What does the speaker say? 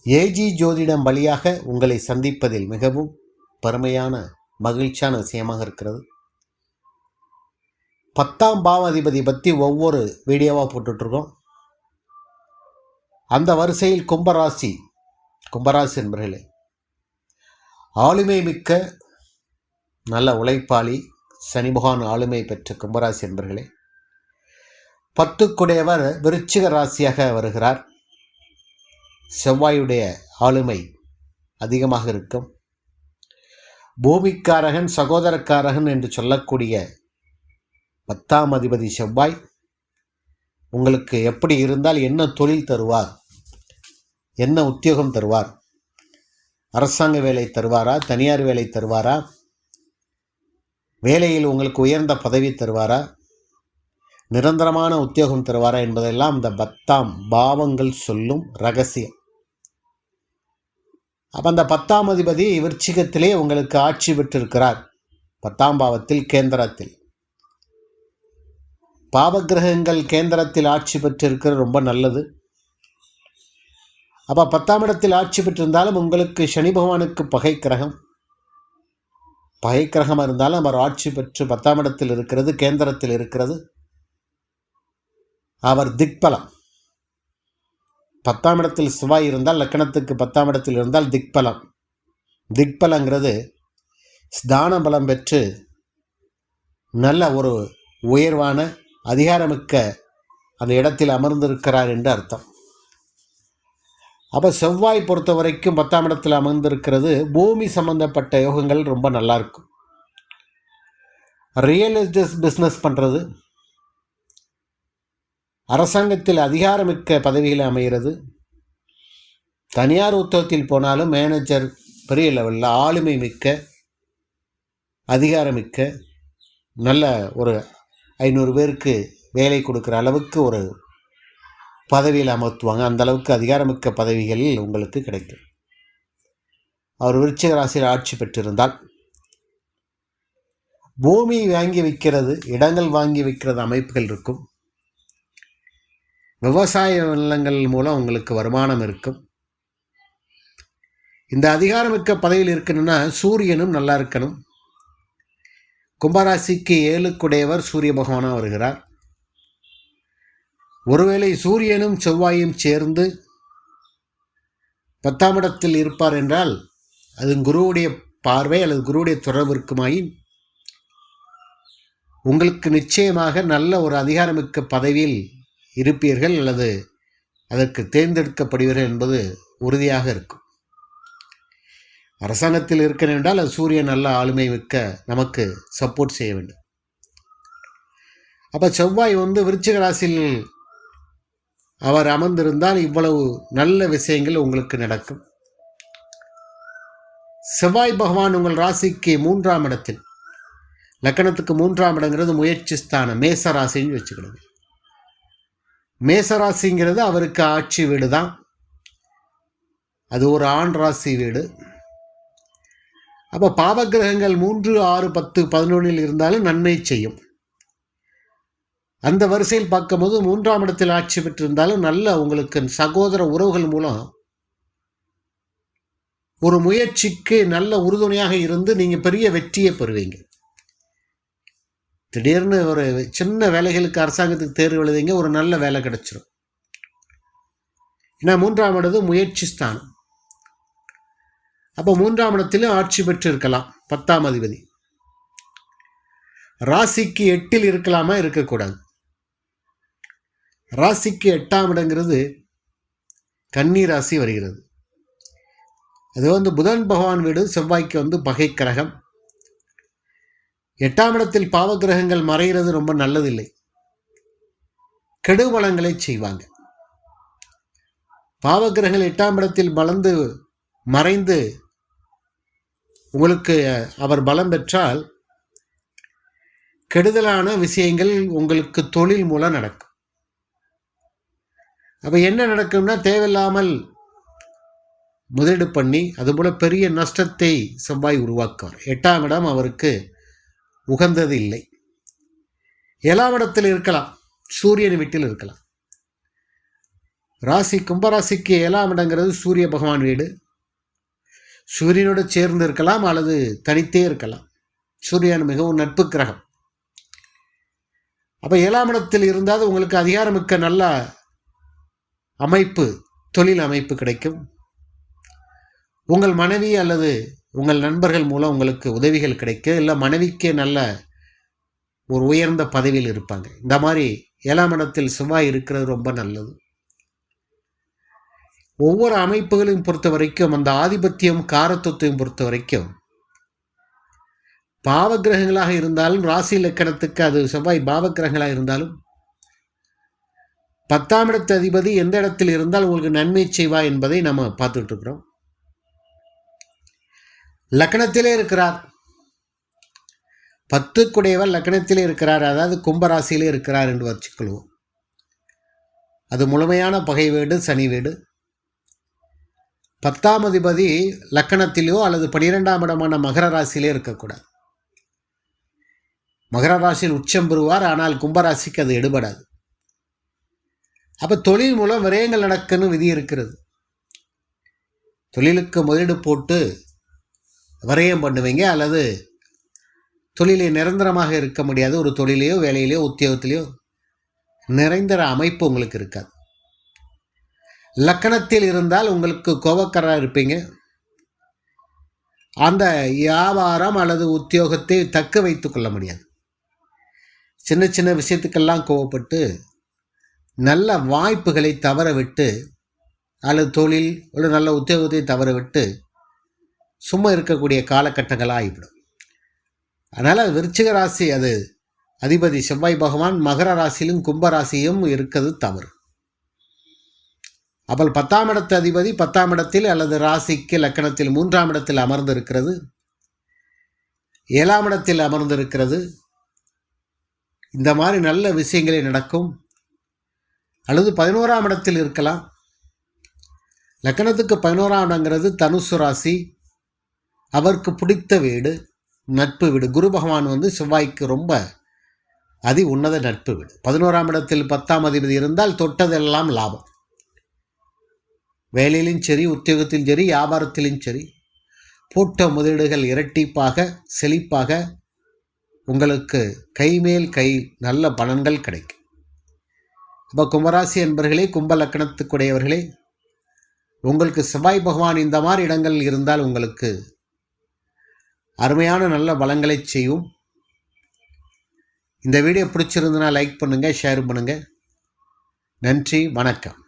AG ஜோதிடம் வழியாக உங்களை சந்திப்பதில் மிகவும் பெருமையான மகிழ்ச்சியான விஷயமாக இருக்கிறது. 10ஆம் பாவாதிபதி பற்றி ஒவ்வொரு வீடியோவாக போட்டுட்ருக்கோம். அந்த வரிசையில் கும்பராசி என்பர்களே, ஆளுமை மிக்க நல்ல உழைப்பாளி, சனி பகவான் ஆளுமை பெற்ற கும்பராசி என்பர்களே, 10க்குடையவர் விருச்சிக ராசியாக வருகிறார். செவ்வாயுடைய ஆளுமை அதிகமாக இருக்கும். பூமிக்காரகன், சகோதரக்காரகன் என்று சொல்லக்கூடிய 10ஆம் அதிபதி செவ்வாய் உங்களுக்கு எப்படி இருந்தால் என்ன தொழில் தருவார், என்ன உத்தியோகம் தருவார், அரசாங்க வேலை தருவாரா, தனியார் வேலை தருவாரா, வேலையில் உங்களுக்கு உயர்ந்த பதவி தருவாரா, நிரந்தரமான உத்தியோகம் தருவாரா என்பதெல்லாம் இந்த 10ஆம் பாவங்கள் சொல்லும் ரகசியம். அப்போ அந்த 10ஆம் அதிபதி விருச்சிகத்திலே உங்களுக்கு ஆட்சி பெற்றிருக்கிறார். 10ஆம் பாவத்தில், கேந்திரத்தில். பாவகிரகங்கள் கேந்திரத்தில் ஆட்சி பெற்றிருக்கிறது ரொம்ப நல்லது. அப்போ 10ஆம் இடத்தில் ஆட்சி பெற்றிருந்தாலும் உங்களுக்கு சனி பகவானுக்கு பகை கிரகமாக இருந்தாலும் அவர் ஆட்சி பெற்று 10ஆம் இடத்தில் இருக்கிறது, கேந்திரத்தில் இருக்கிறது. அவர் திக்பலம். 10ஆம் இடத்தில் செவ்வாய் இருந்தால், லக்கணத்துக்கு 10ஆம் இடத்தில் இருந்தால் திக்பலம். திக்பலங்கிறது ஸ்தான பலம் பெற்று நல்ல ஒரு உயர்வான அதிகாரமிக்க அந்த இடத்தில் அமர்ந்திருக்கிறார் என்று அர்த்தம். அப்போ செவ்வாய் பொறுத்த வரைக்கும் 10ஆம் இடத்தில் அமர்ந்திருக்கிறது. பூமி சம்பந்தப்பட்ட யோகங்கள் ரொம்ப நல்லா இருக்கும். ரியல் எஸ்டேட் பிஸ்னஸ் பண்ணுறது, அரசாங்கத்தில் அதிகாரமிக்க பதவியில் அமைகிறது. தனியார் உத்தியோகத்தில் போனாலும் மேனேஜர், பெரிய லெவலில் ஆளுமை மிக்க, அதிகாரமிக்க, நல்ல ஒரு 500 பேருக்கு வேலை கொடுக்குற அளவுக்கு ஒரு பதவியில் அமர்த்துவாங்க. அந்த அளவுக்கு அதிகாரமிக்க பதவிகள் உங்களுக்கு கிடைக்கும். அவர் விருச்சிக ராசியில் ஆட்சி பெற்றிருந்தால், பூமி வாங்கி வைக்கிறது, இடங்கள் வாங்கி வைக்கிறது அமைப்புகள் இருக்கும். விவசாய நிலங்கள் மூலம் உங்களுக்கு வருமானம் இருக்கும். இந்த அதிகாரமிக்க பதவியில் இருக்கணும்னா சூரியனும் நல்லா இருக்கணும். கும்பராசிக்கு 7க்குடையவர் சூரிய பகவானாக வருகிறார். ஒருவேளை சூரியனும் செவ்வாயும் சேர்ந்து 10ஆம் இடத்தில் இருப்பார் என்றால், அது குருவுடைய பார்வை அல்லது குருவுடைய தொடர்பு இருக்குமாயின் உங்களுக்கு நிச்சயமாக நல்ல ஒரு அதிகாரமிக்க பதவியில் இருப்பீர்கள் அல்லது அதற்கு தேர்ந்தெடுக்கப்படுவீர்கள் என்பது உறுதியாக இருக்கும். அரசாங்கத்தில் இருக்கிற என்றால் அது சூரியன் நல்ல ஆளுமை மிக்க நமக்கு சப்போர்ட் செய்ய வேண்டும். அப்போ செவ்வாய் விருச்சிக ராசியில் அவர் அமர்ந்திருந்தால் இவ்வளவு நல்ல விஷயங்கள் உங்களுக்கு நடக்கும். செவ்வாய் பகவான் உங்கள் ராசிக்கு 3ஆம் இடத்தில், லக்கணத்துக்கு 3ஆம் இடங்கிறது முயற்சி ஸ்தானம், மேச ராசின்னு வச்சுக்கிறது. மேசராசிங்கிறது அவருக்கு ஆட்சி வீடு தான். அது ஒரு ஆண் ராசி வீடு. அப்போ பாவகிரகங்கள் 3, 6, 10, 11 இருந்தாலும் நன்மை செய்யும். அந்த வரிசையில் பார்க்கும்போது 3ஆம் இடத்தில் ஆட்சி பெற்றிருந்தாலும் நல்ல உங்களுக்கு சகோதர உறவுகள் மூலம் ஒரு முயற்சிக்கு நல்ல உறுதுணையாக இருந்து நீங்கள் பெரிய வெற்றியை பெறுவீங்க. திடீர்னு ஒரு சின்ன வேலைகளுக்கு அரசாங்கத்துக்கு தேர்வு எழுதிங்க, ஒரு நல்ல வேலை கிடைச்சிடும். ஏன்னா 3ஆம் இடம் முயற்சி ஸ்தானம். அப்போ 3ஆம் இடத்திலும் ஆட்சி பெற்று இருக்கலாம் 10ஆம் அதிபதி. ராசிக்கு 8இல் இருக்கலாமா, இருக்கக்கூடாது. ராசிக்கு 8ஆம் இடங்கிறது கன்னி ராசி வருகிறது. அது புதன் பகவான் வீடு, செவ்வாய்க்கு பகை கிரகம். 8ஆம் இடத்தில் பாவகிரகங்கள் மறைகிறது ரொம்ப நல்லதில்லை. கெடுபலங்களை செய்வாங்க. பாவகிரகங்கள் 8ஆம் இடத்தில் மறைந்து உங்களுக்கு அவர் பலம் பெற்றால் கெடுதலான விஷயங்கள் உங்களுக்கு தொழில் மூலம் நடக்கும். அப்போ என்ன நடக்கும்னா, தேவையில்லாமல் முதலீடு பண்ணி அதுபோல பெரிய நஷ்டத்தை செவ்வாய் உருவாக்குவார். 8ஆம் இடம் அவருக்கு உகந்தது இல்லை. 7ஆம் இடத்தில் இருக்கலாம், சூரியன் வீட்டில் இருக்கலாம். ராசி கும்பராசிக்கு 7ஆம் இடங்கிறது சூரிய பகவான் வீடு. சூரியனோடு சேர்ந்து இருக்கலாம் அல்லது தனித்தே இருக்கலாம். சூரியன் மிகவும் நட்பு கிரகம். அப்போ 7ஆம் இடத்தில் இருந்தால் உங்களுக்கு அதிகாரமிக்க நல்ல அமைப்பு, தொழில் அமைப்பு கிடைக்கும். உங்கள் மனைவி அல்லது உங்கள் நண்பர்கள் மூலம் உங்களுக்கு உதவிகள் கிடைக்கும். இல்லை மனைவிக்கே நல்ல ஒரு உயர்ந்த பதவியில் இருப்பாங்க. இந்த மாதிரி 7ஆம் இடத்தில் செவ்வாய் இருக்கிறது ரொம்ப நல்லது. ஒவ்வொரு அமைப்புகளையும் பொறுத்த வரைக்கும், அந்த ஆதிபத்தியம் காரத்துவத்தையும் பொறுத்த வரைக்கும், பாவகிரகங்களாக இருந்தாலும் ராசி லக்கணத்துக்கு அது செவ்வாய் பாவகிரகங்களாக இருந்தாலும் 10ஆம் இடத்து அதிபதி எந்த இடத்தில் இருந்தால் உங்களுக்கு நன்மை செய்வா என்பதை நம்ம பார்த்துட்டு இருக்கிறோம். லக்கணத்திலே இருக்கிறார், 10 லக்கணத்திலே இருக்கிறார், அதாவது கும்பராசியிலே இருக்கிறார் என்று வச்சுக்கொள்வோம். அது முழுமையான பகை வீடு, சனி வீடு. 10ஆம் அதிபதி லக்கணத்திலோ அல்லது 12ஆம் இடமான மகர ராசியிலே இருக்கக்கூடாது. மகர ராசியில் உச்சம் பெறுவார், ஆனால் கும்பராசிக்கு அது எடுபடாது. அப்போ தொழில் மூலம் விரயங்கள் நடக்குன்னு விதி இருக்கிறது. தொழிலுக்கு முதலீடு போட்டு விரயம் பண்ணுவீங்க, அல்லது தொழிலை நிரந்தரமாக இருக்க முடியாது. ஒரு தொழிலையோ வேலையிலையோ உத்தியோகத்திலையோ நிரந்தர அமைப்பு உங்களுக்கு இருக்காது. லக்கணத்தில் இருந்தால் உங்களுக்கு கோபக்காரராக இருப்பீங்க. அந்த வியாபாரம் அல்லது உத்தியோகத்தை தக்க வைத்து கொள்ள முடியாது. சின்ன சின்ன விஷயத்துக்கெல்லாம் கோவப்பட்டு நல்ல வாய்ப்புகளை தவற விட்டு, அல்லது தொழில் ஒரு நல்ல உத்தியோகத்தை தவற விட்டு சும்மா இருக்கக்கூடிய காலகட்டங்களாக ஆகிவிடும். அதனால் விருச்சிக ராசி அது அதிபதி செவ்வாய் பகவான் மகர ராசியிலும் கும்பராசியும் இருக்கிறது தவறு. அப்போ 10ஆம் இடத்து அதிபதி 10ஆம் இடத்தில் அல்லது ராசிக்கு லக்கணத்தில் 3ஆம் இடத்தில் அமர்ந்திருக்கிறது, 7ஆம் இடத்தில் அமர்ந்திருக்கிறது. இந்த மாதிரி நல்ல விஷயங்களே நடக்கும். அல்லது 11ஆம் இடத்தில் இருக்கலாம். லக்கணத்துக்கு 11ஆம் இடங்கிறது தனுசு ராசி, அவருக்கு பிடித்த வீடு, நட்பு வீடு. குரு பகவான் செவ்வாய்க்கு ரொம்ப அதி உன்னத நட்பு வீடு. 11ஆம் இடத்தில் 10ஆம் அதிபதி இருந்தால் தொட்டதெல்லாம் லாபம். வேலையிலும் சரி, உத்தியோகத்திலும் சரி, வியாபாரத்திலும் சரி, போட்ட முதலீடுகள் இரட்டிப்பாக செழிப்பாக உங்களுக்கு கைமேல் கை நல்ல பலன்கள் கிடைக்கும். அப்போ கும்பராசி என்பர்களே, கும்ப லக்கணத்துக்குடையவர்களே, உங்களுக்கு செவ்வாய் பகவான் இந்த மாதிரி இடங்கள் இருந்தால் உங்களுக்கு அருமையான நல்ல பலன்களை செய்யும். இந்த வீடியோ பிடிச்சிருந்தனா லைக் பண்ணுங்கள், ஷேர் பண்ணுங்கள். நன்றி, வணக்கம்.